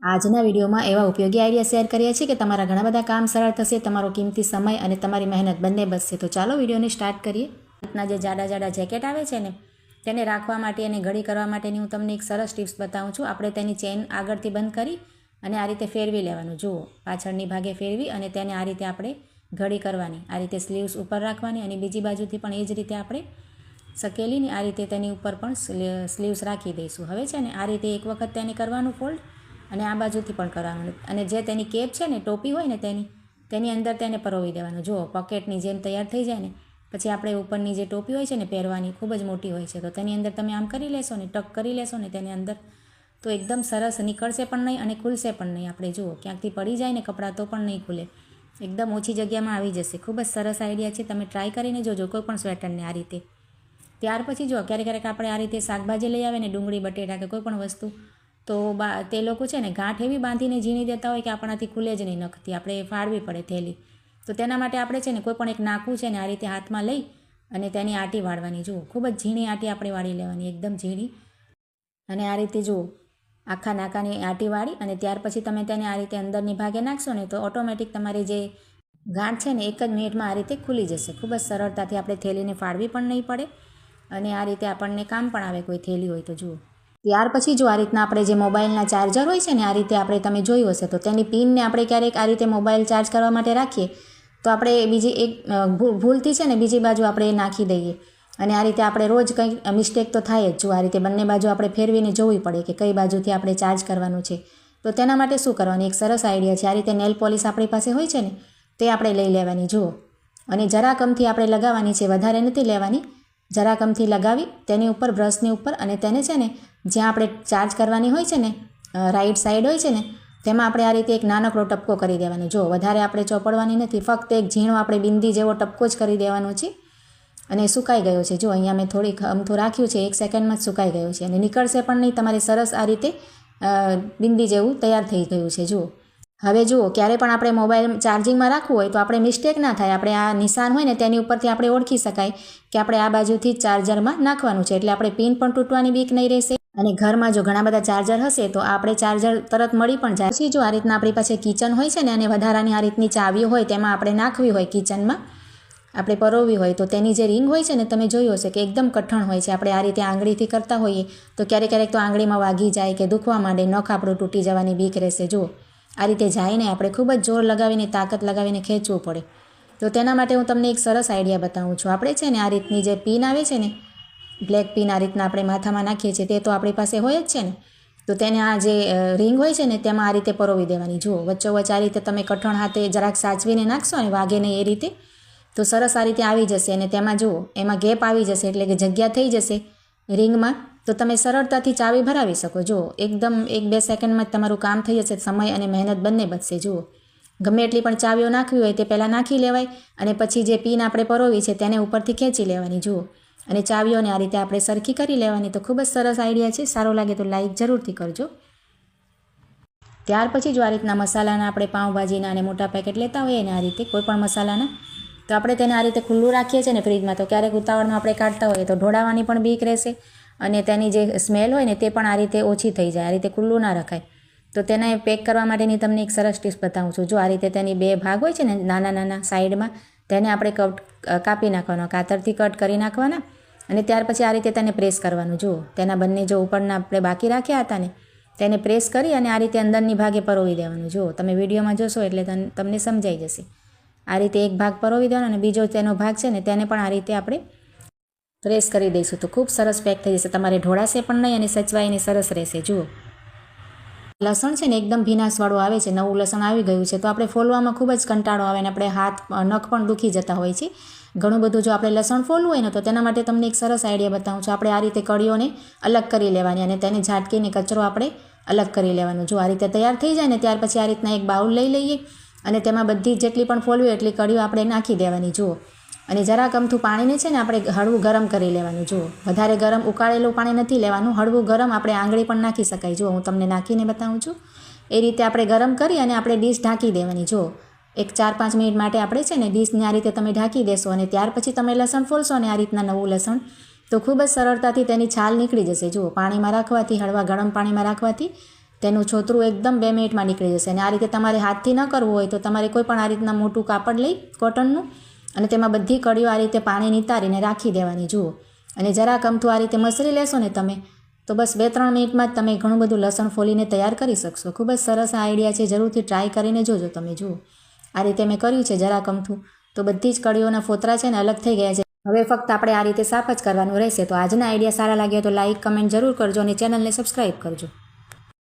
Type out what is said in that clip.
આજના વિડીયોમાં એવા ઉપયોગી આઈડિયા શેર કરીએ છીએ કે તમારા ઘણા બધા કામ સરળ થશે, તમારો કિંમતી સમય અને તમારી મહેનત બંને બચશે. તો ચાલો વિડીયોને સ્ટાર્ટ કરીએ. રીતના જે જાડા જેકેટ આવે છે ને તેને રાખવા માટે અને ઘડી કરવા માટેની હું તમને એક સરસ ટિપ્સ બતાવું છું. આપણે તેની ચેન આગળથી બંધ કરી અને આ રીતે ફેરવી લેવાનું. જુઓ, પાછળની ભાગે ફેરવી અને તેને આ રીતે આપણે ઘડી કરવાની. આ રીતે સ્લીવ્સ ઉપર રાખવાની અને બીજી બાજુથી પણ એ જ રીતે આપણે સકેલીને આ રીતે તેની ઉપર પણ સ્લીવ્સ રાખી દઈશું. હવે છે ને આ રીતે એક વખત તેને કરવાનું ફોલ્ડ અને આ બાજુથી પણ કરવાનું અને જે તેની કેપ છે ને, ટોપી હોય ને તેની અંદર તેને પરોવી દેવાનું. જુઓ, પોકેટની જેમ તૈયાર થઈ જાય ને પછી આપણે ઉપરની જે ટોપી હોય છે ને પહેરવાની ખૂબ જ મોટી હોય છે, તો તેની અંદર તમે આમ કરી લેશો ને, ટક કરી લેશો ને તેની અંદર, તો એકદમ સરસ નીકળશે પણ નહીં અને ખુલશે પણ નહીં. આપણે જુઓ, ક્યાંકથી પડી જાય ને કપડાં તો પણ નહીં ખુલે, એકદમ ઓછી જગ્યામાં આવી જશે. ખૂબ જ સરસ આઈડિયા છે, તમે ટ્રાય કરીને જોજો કોઈ પણ સ્વેટરને આ રીતે. ત્યાર પછી જુઓ, ક્યારેક આપણે આ રીતે શાકભાજી લઈ આવે ને, ડુંગળી બટેટા કે કોઈ પણ વસ્તુ, તો તે લોકો છે ને ગાંઠ એવી બાંધીને ઝીણી દેતા હોય કે આપણાથી ખુલે જ નહીં નખથી, આપણે ફાડવી પડે થેલી. તો તેના માટે આપણે છે ને કોઈ પણ એક નાકું છે ને આ રીતે હાથમાં લઈ અને તેની આટી વાળવાની. જુઓ, ખૂબ જ ઝીણી આટી આપણે વાળી લેવાની, એકદમ ઝીણી. અને આ રીતે જુઓ, આખા નાકાની આટી વાળી અને ત્યાર પછી તમે તેને આ રીતે અંદરની ભાગે નાખશો ને તો ઓટોમેટિક તમારી જે ગાંઠ છે ને એક જ મિનિટમાં આ રીતે ખુલી જશે. ખૂબ જ સરળતાથી આપણે થેલીને ફાડવી પણ નહીં પડે અને આ રીતે આપણને કામ પણ આવે કોઈ થેલી હોય તો. જુઓ, ત્યાર પછી જો આ રીતના આપણે જે મોબાઈલના ચાર્જર હોય છે ને આ રીતે આપણે તમે જોયું હશે તો તેની પિનને આપણે ક્યારેક આ રીતે મોબાઈલ ચાર્જ કરવા માટે રાખીએ તો આપણે બીજી એક ભૂલથી છે ને બીજી બાજુ આપણે એ નાખી દઈએ અને આ રીતે આપણે રોજ કંઈક મિસ્ટેક તો થાય જ. જો આ રીતે બંને બાજુ આપણે ફેરવીને જોવી પડે કે કઈ બાજુથી આપણે ચાર્જ કરવાનું છે. તો તેના માટે શું કરવાનું, એક સરસ આઈડિયા છે. આ રીતે નેલ પોલિશ આપણી પાસે હોય છે ને તે આપણે લઈ લેવાની. જુઓ, અને જરા કમથી આપણે લગાવવાની છે, વધારે નથી લેવાની. જરા કમથી લગાવી તેની ઉપર બ્રશની ઉપર અને તેને છે ને જ્યાં આપણે ચાર્જ કરવાની હોય છે ને રાઈટ સાઈડ હોય છે ને તેમાં આપણે આ રીતે એક નાનકડો ટપકો કરી દેવાનો. જો વધારે આપણે ચોપડવાની નથી, ફક્ત એક ઝીણો આપણે બિંદી જેવો ટપકો જ કરી દેવાનો છે અને સુકાઈ ગયો છે. જો અહીંયા મેં થોડીક અમથું રાખ્યું છે, 1 સેકન્ડમાં જ સુકાઈ ગયો છે અને નીકળશે પણ નહીં. તમારે સરસ આ રીતે બિંદી જેવું તૈયાર થઈ ગયું છે. જુઓ, હવે જુઓ, ક્યારે પણ આપણે મોબાઈલ ચાર્જિંગમાં રાખવું હોય તો આપણે મિસ્ટેક ના થાય. આપણે આ નિશાન હોય ને તેની ઉપરથી આપણે ઓળખી શકાય કે આપણે આ બાજુથી ચાર્જરમાં નાખવાનું છે, એટલે આપણે પિન પણ તૂટવાની બીક નહીં રહેશે. અને ઘરમાં જો ઘણા બધા ચાર્જર હશે તો આપણે ચાર્જર તરત મળી પણ જાય. પછી જો આ રીતના આપણી પાસે કિચન હોય છે ને અને વધારાની આ રીતની ચાવીઓ હોય તેમાં આપણે નાખવી હોય, કિચનમાં આપણે પરોવવી હોય તો તેની જે રિંગ હોય છે ને તમે જોયું હશે કે એકદમ કઠણ હોય છે. આપણે આ રીતે આંગળીથી કરતા હોઈએ તો ક્યારેક તો આંગળીમાં વાગી જાય કે દુખવા માંડે, નખ આપણું તૂટી જવાની બીક રહેશે. જુઓ, આ રીતે જાયને આપણે ખૂબ જ જોર લગાવીને, તાકાત લગાવીને ખેંચવું પડે. તો તેના માટે હું તમને એક સરસ આઈડિયા બતાવું છું. આપણે છે ને આ રીતની જે પિન આવે છે ને, બ્લેક પિન આ રીતના આપણે માથામાં નાખીએ છીએ તે તો આપણી પાસે હોય જ છે ને, તો તેને આ જે રિંગ હોય છે ને તેમાં આ રીતે પરોવી દેવાની. જુઓ, વચ્ચોવચ્ચ આ રીતે તમે કઠણ હાથે જરાક સાચવીને નાખશો અને વાગે નહીં એ રીતે, તો સરસ આ રીતે આવી જશે. અને તેમાં જુઓ, એમાં ગેપ આવી જશે એટલે કે જગ્યા થઈ જશે રિંગમાં, તો તમે સરળતાથી ચાવી ભરાવી શકો. જુઓ, એકદમ 1-2 સેકન્ડમાં જ તમારું કામ થઈ જશે. સમય અને મહેનત બંને બચશે. જુઓ, ગમે એટલી પણ ચાવીઓ નાખવી હોય તે પહેલાં નાખી લેવાય અને પછી જે પિન આપણે પરોવી છે તેને ઉપરથી ખેંચી લેવાની. જુઓ, અને ચાવીઓને આ રીતે આપણે સરખી કરી લેવાની. તો ખૂબ જ સરસ આઈડિયા છે. સારો લાગે તો લાઈક જરૂરથી કરજો. ત્યાર પછી જો આ રીતના મસાલાના આપણે પાઉંભાજીના અને મોટા પેકેટ લેતા હોઈએ ને આ રીતે કોઈ પણ મસાલાના, તો આપણે તેને આ રીતે ખુલ્લું રાખીએ છીએ ને ફ્રીજમાં, તો ક્યારેક ઉતાવળમાં આપણે કાઢતા હોઈએ તો ઢોળાવાની પણ બીક રહેશે અને તેની જે સ્મેલ હોય ને તે પણ આ રીતે ઓછી થઈ જાય. આ રીતે ખુલ્લું ના રખાય. તો તેને પેક કરવા માટેની તમને એક સરસ ટિપ્સ બતાવું છું. જો આ રીતે તેની 2 ભાગ હોય છે ને નાના સાઈડમાં, તેને આપણે કાપી નાખવાના, કાતરથી કટ કરી નાખવાના અને ત્યાર પછી આ રીતે તેને પ્રેસ કરવાનું. જુઓ, તેના બંને જો ઉપરના આપણે બાકી રાખ્યા હતા ને તેને પ્રેસ કરી અને આ રીતે અંદરની ભાગે પરોવી દેવાનું. જુઓ, તમે વિડીયોમાં જોશો એટલે તમને સમજાઈ જશે. આ રીતે એક ભાગ પરોવી દેવાનો અને બીજો તેનો ભાગ છે ને તેને પણ આ રીતે આપણે પ્રેસ કરી દઈશું તો ખૂબ સરસ પેક થઈ જશે. તમારે ઢોળાશે પણ નહીં અને સચવાઈને સરસ રહેશે. જુઓ, લસણ છે ને એકદમ ભીનાશવાળું આવે છે, નવું લસણ આવી ગયું છે તો આપણે ફોલવામાં ખૂબ જ કંટાળો આવે ને આપણે હાથ નખ પણ દુખી જતા હોય છે ઘણું બધું. જો આપણે લસણ ફોલવું હોય ને તો તેના માટે તમને એક સરસ આઈડિયા બતાવું છું. આપણે આ રીતે કળીઓને અલગ કરી લેવાની અને તેને ઝાટકીને કચરો આપણે અલગ કરી લેવાનો. જો આ રીતે તૈયાર થઈ જાય ને ત્યાર પછી આ રીતના એક બાઉલ લઈ લઈએ અને તેમાં બધી જેટલી પણ ફોલવી એટલી કળીઓ આપણે નાખી દેવાની. જુઓ, અને જરાક અમથું પાણીને છે ને આપણે હળવું ગરમ કરી લેવાનું. જુઓ, વધારે ગરમ ઉકાળેલું પાણી નથી લેવાનું, હળવું ગરમ. આપણે આંગળી પણ નાખી શકાય. જુઓ, હું તમને નાખીને બતાવું છું. એ રીતે આપણે ગરમ કરી અને આપણે ડીશ ઢાંકી દેવાની. જુઓ, એક 4-5 મિનિટ માટે આપણે છે ને ડીશને આ રીતે તમે ઢાંકી દેશો અને ત્યાર પછી તમે લસણ ફોલશો ને આ રીતના નવું લસણ, તો ખૂબ જ સરળતાથી તેની છાલ નીકળી જશે. જુઓ, પાણીમાં રાખવાથી, હળવા ગરમ પાણીમાં રાખવાથી તેનું છોતરું એકદમ 2 મિનિટમાં નીકળી જશે. અને આ રીતે તમારે હાથથી ન કરવું હોય તો તમારે કોઈ પણ આ રીતના મોટું કાપડ લઈ કોટનનું અને તેમાં બધી કળીઓ આ રીતે પાણી નિતારીને રાખી દેવાની. જુઓ, અને જરાક અમથું આ રીતે મસળી લેશો ને તમે તો બસ 2-3 મિનિટમાં જ તમે ઘણું બધું લસણ ફોલીને તૈયાર કરી શકશો. ખૂબ જ સરસ આ આઈડિયા છે, જરૂરથી ટ્રાય કરીને જોજો તમે. જુઓ, આ રીતે મેં કર્યું છે જરાક અમથું, તો બધી જ કળીઓના ફોતરા છે ને અલગ થઈ ગયા છે. હવે ફક્ત આપણે આ રીતે સાફ જ કરવાનું રહેશે. તો આજના આઈડિયા સારા લાગ્યા તો લાઇક કમેન્ટ જરૂર કરજો અને ચેનલને સબસ્ક્રાઈબ કરજો.